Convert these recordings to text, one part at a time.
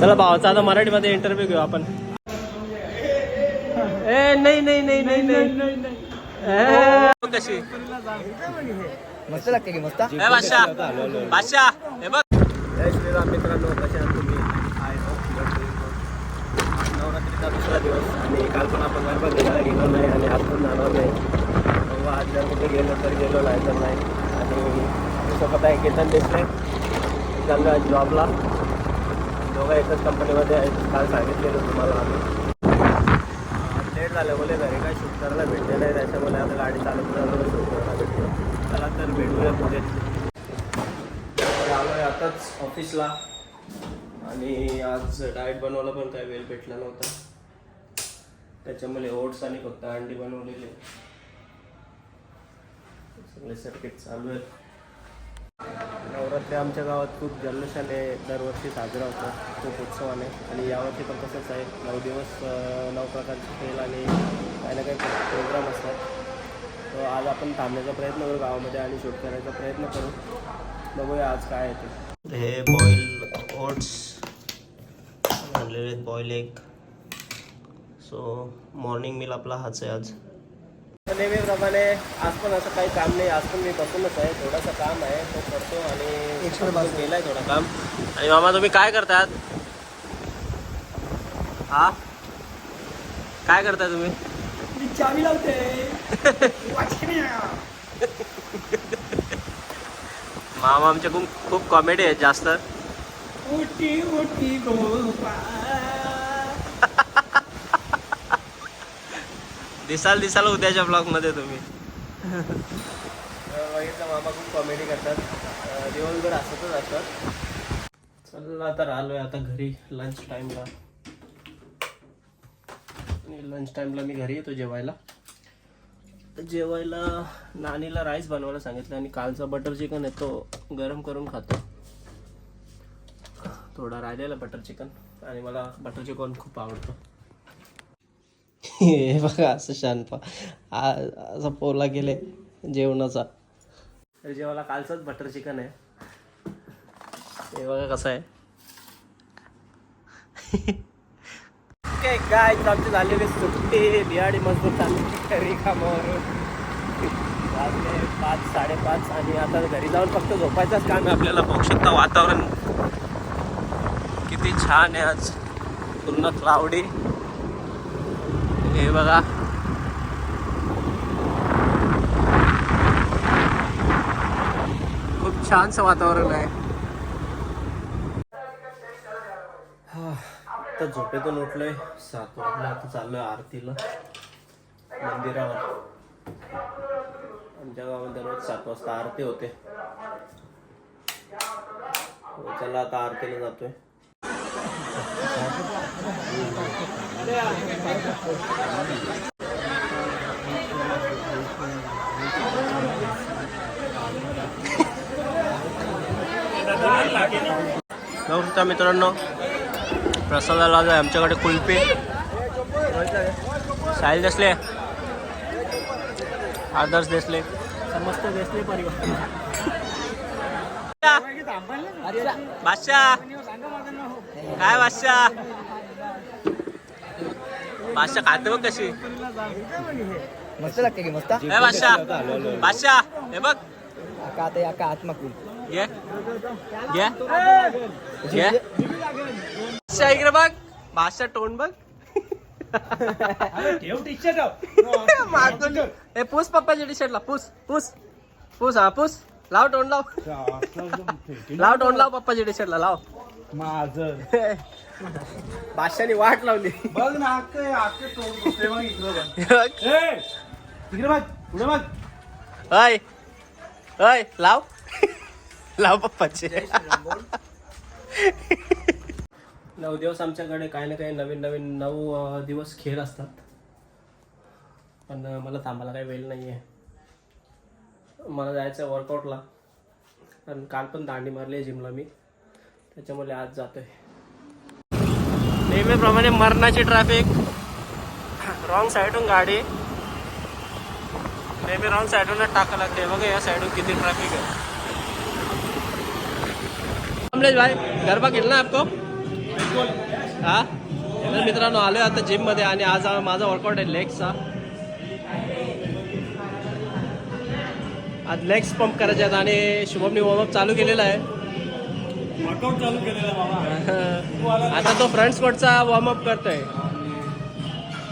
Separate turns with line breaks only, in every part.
चला भावाचा आता मराठीमध्ये इंटरव्ह्यू घेऊ आपण. ए नाही नाही नाही नाही नाही कशी
मस्त लागते की मस्त.
बादशाह बादशाह हे बघ.
जय श्रीराम मित्रांनो, कसे आहात तुम्ही? नवरात्रीचा दुसरा दिवस आणि काल पण आपण गरबा खेळायला गेलो नाही आणि आज पण जाणार नाही. तेव्हा आज जर कुठे गेलो तर गेलो नाही तर नाही. आणि सोबत आहे केतन देशले, चाललो आहे जॉबला. दोघं एकच कंपनीमध्ये आहेत. काल सांगितलेलं तुम्हाला आम्ही. लेट झालं बोले घरी काय शूट करायला भेटले नाही, त्याच्यामुळे आता गाडी चालत झालं शूट करायला भेटलो. चला तर भेटूया पुढे. आलो आहे आताच ऑफिसला आणि आज डाएट बनवायला पण काही वेळ भेटला नव्हता, त्याच्यामुळे ओट्स आणि फक्त अंडी बनवलेले. सगळे सर्किट चालू आहेत. नवरात्री आमच्या गावात खूप जल्लोषाने दरवर्षी साजरा होतो, खूप उत्सवाने. आणि यावर्षी पण तसंच आहे. 9 दिवस 9 प्रकारचे खेळ आणि काही ना काही प्रोग्राम असतात. तर आज आपण थांबण्याचा प्रयत्न करू गावामध्ये आणि शूट करायचा प्रयत्न करू. बघूया आज काय आहे ते. हे बॉईल ओट्स आणलेले, boil egg. So morning meal आपला हाच आहे आज. नेहमीप्रमाणे आज पण असं काही काम नाही. आज पण मी बसूनच आहे. थोडासा काम आहे तो करतो आणि गेला आहे थोडं काम. आणि मामा तुम्ही काय करतात? हा काय करताय तुम्ही?
चावी लावते.
मामा आमचे खूप कॉमेडी आहेत जास्त.
ओटी ओटी
दिसाल उद्याच्या ब्लॉगमध्ये तुम्ही. बघितलं मामा खूप कॉमेडी करतात, दिवसभर असतच असतात. चला तर आलो आहे आता घरी लंच टाईमला. आणि लंच टाईमला मी घरी येतो जेवायला. नानीला राईस बनवायला सांगितलं आणि कालचा बटर चिकन आहे तो गरम करून खातो. थोडा राहिलेला बटर चिकन आणि मला बटर चिकन खूप आवडतं. हे बघा असं शानपा असा पोला गेले जेवणाचा. तर जेवायला कालचंच बटर चिकन आहे. हे बघा कसं आहे. काय काय आमची झालेली सुट्टी बिहाडी मजबूत चालली घरी कामावरून. वाजले 5 साडेपाच आणि आता घरी जाऊन फक्त झोपायचंच काम आहे आपल्याला. बघू शकता वातावरण किती छान आहे आज, पूर्ण क्लाउडी. हे बघा खूप छानसं वातावरण आहे. आता झोपेतून उठलोय 7 वाजता. आता चाललोय आरतीला मंदिरावर. आमच्या गावामध्ये रोज 7 वाजता आरती होते. चला आता आरतीला जातोय. नमस्कार मित्रांनो, प्रसादाला आहे आमच्याकडे कुल्फी. साहिल देसले, आदर्श देसले, समस्त देसले परिवार. बादशाह काय बादशाह खाते बघ कशी
मस्त लागते की मस्त.
बादशाह हे बघ
आका आता आका आत्मा कुल
घे घे घे. बादशाह इकडे बघ. बादशाह तोंड बघ. हे पूस पप्पाच्या टी शर्टला पूस पूस पूस. हा पूस. लाव तोंड लाव. लाव तोंड लाव पप्पाच्या टी शर्टला लाव.
माझं
बादशाहनी वाट लावली.
बघ ना इकडे बघ पुढे बघ.
अय अय लाव लाव पप्पाचे. 9 दिवस आमच्याकडे काही ना काही नवीन 9 दिवस खेळ असतात. पण मला थांबायला काही वेळ नाही आहे. मला जायचं आहे वर्कआउटला. पण काल पण दांडी मारली आहे जिमला मी, त्याच्यामुळे आज जातोय. नेहमीप्रमाणे मरणाची ट्रॅफिक. रॉंग साईडून गाडी नेहमी रॉंग साईडूनच टाकायला लागते. बघा या साईडून किती ट्रॅफिक है. कमलेश भाई गरबा खेलना है आपको? हा तर मित्रांनो आलोय आता जिम मध्ये आणि आज माझा वर्कआउट आहे लेग्सचा. आज लेग्स पंप करायचे आहेत आणि शुभमनी वॉर्मअप चालू केलेला आहे.
वर्कआउट चालू केलेला बाबा.
आता तो फ्रंट स्क्वॉटचा वॉर्मअप करतोय.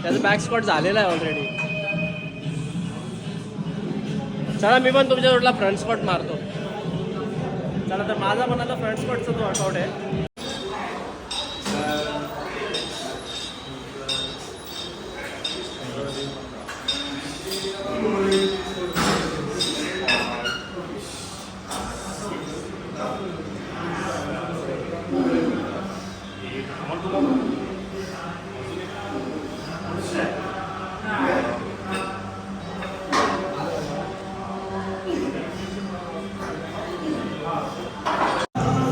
त्याचा बॅक स्क्वॉट झालेला आहे ऑलरेडी. चला मी पण तुमच्या जोडला फ्रंट स्क्वॉट मारतो. चला तर माझा पण आता फ्रंट स्क्वॉटचा तो वर्कआउट आहे.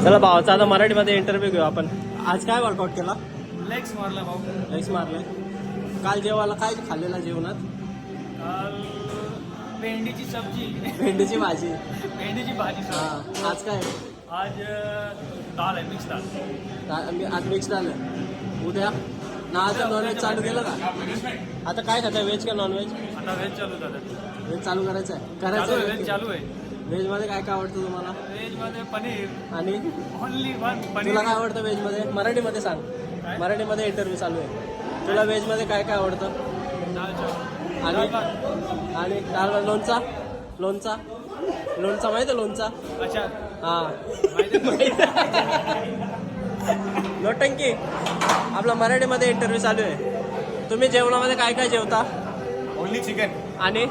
चला भावाचा आता मराठीमध्ये इंटरव्ह्यू घेऊ आपण. आज काय वर्कआउट केला?
लेग्स मारला भाऊ.
लेग्स मारले. काल जेवायला काय खाल्लेला जेवणात?
काल भेंडीची सब्जी,
भेंडीची भाजी.
भेंडीची भाजी.
हा आज काय?
आज दाल आहे, मिक्स दाल.
आज मिक्स डाल आहे. उद्या ना आता नॉनव्हेज चालू केलं का? आता काय खाताय, व्हेज का नॉनव्हेज?
आता व्हेज चालू झालं.
व्हेज चालू करायचं आहे.
चालू आहे,
करायचं
व्हेज चालू आहे.
व्हेज मध्ये काय काय आवडतं तुम्हाला?
व्हेज मध्ये पनीर.
आणि
ओनली वन पनीर.
तुला काय आवडतं व्हेज मध्ये? मराठीमध्ये सांग.
काय?
मराठीमध्ये इंटरव्ह्यू चालू आहे. तुला व्हेज मध्ये काय काय आवडतं?
दाल चावल.
आणि
दाल भात.
आणि डाळ लोणचा. लोणचा लोणचा माहिती आहे लोणचा?
अच्छा.
हा
माहिती
नोटंकी. आपला मराठीमध्ये इंटरव्ह्यू चालू आहे. तुम्ही जेवणामध्ये काय काय जेवता?
Only chicken.
आणि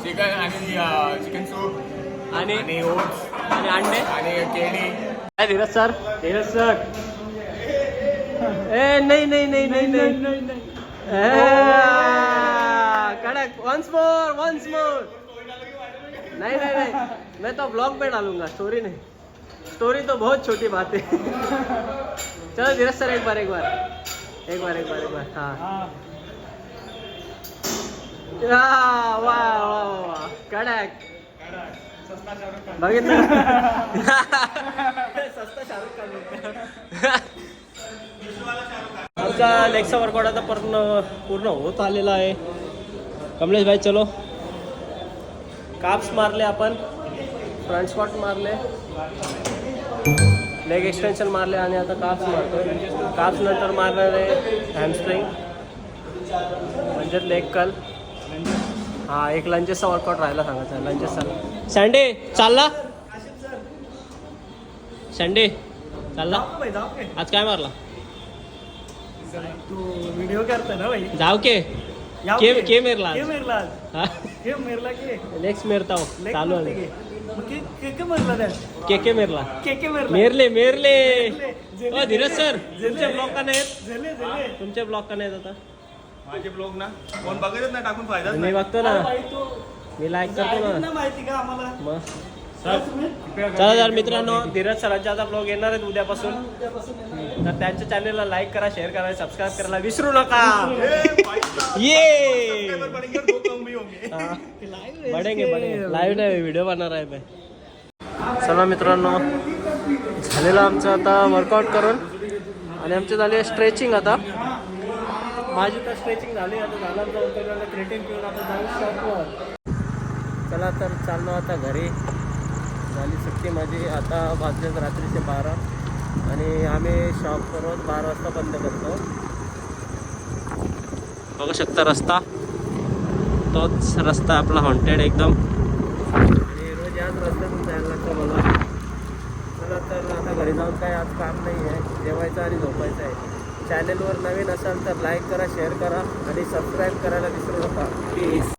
चिकन आणि चिकन सूप
आणि
आणि ओट्स
आणि अंडे
आणि केळी.
काय धीरज सर?
धीरज सर.
ए नहीं नहीं नहीं नहीं नहीं कड़क. Once more. नहीं नहीं नहीं मैं तो ब्लॉग में डालूंगा, स्टोरी नहीं. स्टोरी तो बहुत छोटी बात है. चलो धीरज सर एक बार हाँ. वाह वाह वाह कडक. बघितलं सस्ता शाहरुख खान. आमचा लेगचा वर्कआउट आता पूर्ण होत आलेला आहे. कमलेश भाई चलो. काप्स मारले आपण, फ्रंट स्क्वॉट मारले, लेग एक्सटेन्शन मारले आणि आता काप्स मारतोय. काप्स नंतर मारणार आहे हॅमस्ट्रिंग म्हणजे लेग कल. हा एक लंजेसचा वर्कआउट राहिला सांगायचा आहे. लंजेसचा. सँडे चालला? सँडे चालला? आज काय मारला?
तू व्हिडिओ करतो ना भाई.
जाओ के के मेरला
के मेरला आज.
हाँ
के मेरला के
लेग्स मेरता हूँ चालू है.
के मेरला द्या.
के मेरला
के मेरला.
मेरले
झेले.
ओ धीरज सर
झेले.
तुमचे ब्लॉग का नाहीत?
झेले झेले.
तुमचे ब्लॉग का नाहीत आता?
माझे ब्लॉग ना कोण बघतच नाही, टाकून फायदाच
मी
नाही.
बघतो ना,
भाई तू
मी लाईक करतो ना.
नाही माहिती का आम्हाला?
मग चला तर मित्रांनो, धीरज सरांचा आता ब्लॉग येणार आहेत उद्यापासून. तर त्यांच्या चॅनलला लाईक करा, शेअर करा, सबस्क्राईब करायला विसरू नका. ये बढेंगे लाईव्ह नाही, व्हिडिओ बनणार आहे भाई. चला मित्रांनो, झालेलं आमचं आता वर्कआउट करून आणि आमची झाली आहे स्ट्रेचिंग. आता माझी तर स्ट्रेचिंग झाली. आता झालं आमचं वर्कआउट. क्रिएटिन पिऊन आता जाऊ शॉपवर. चला तर चाललो आता घरी. झाली सुट्टी माझी. आता वाजलेत रात्रीचे 12 आणि आम्ही शॉप रोज 12 वाजता बंद करतो. बघू शकता रस्ता, तोच रस्ता आपला हॉन्टेड एकदम. आणि रोज याच रस्त्यातून जायला लागतं मला. चला तर आता घरी जाऊन काय आज काम नाही आहे, जेवायचं आणि झोपायचं आहे. चॅनलवर नवीन असाल तर लाईक करा, शेअर करा आणि सबस्क्राईब करायला विसरू नका प्लीज.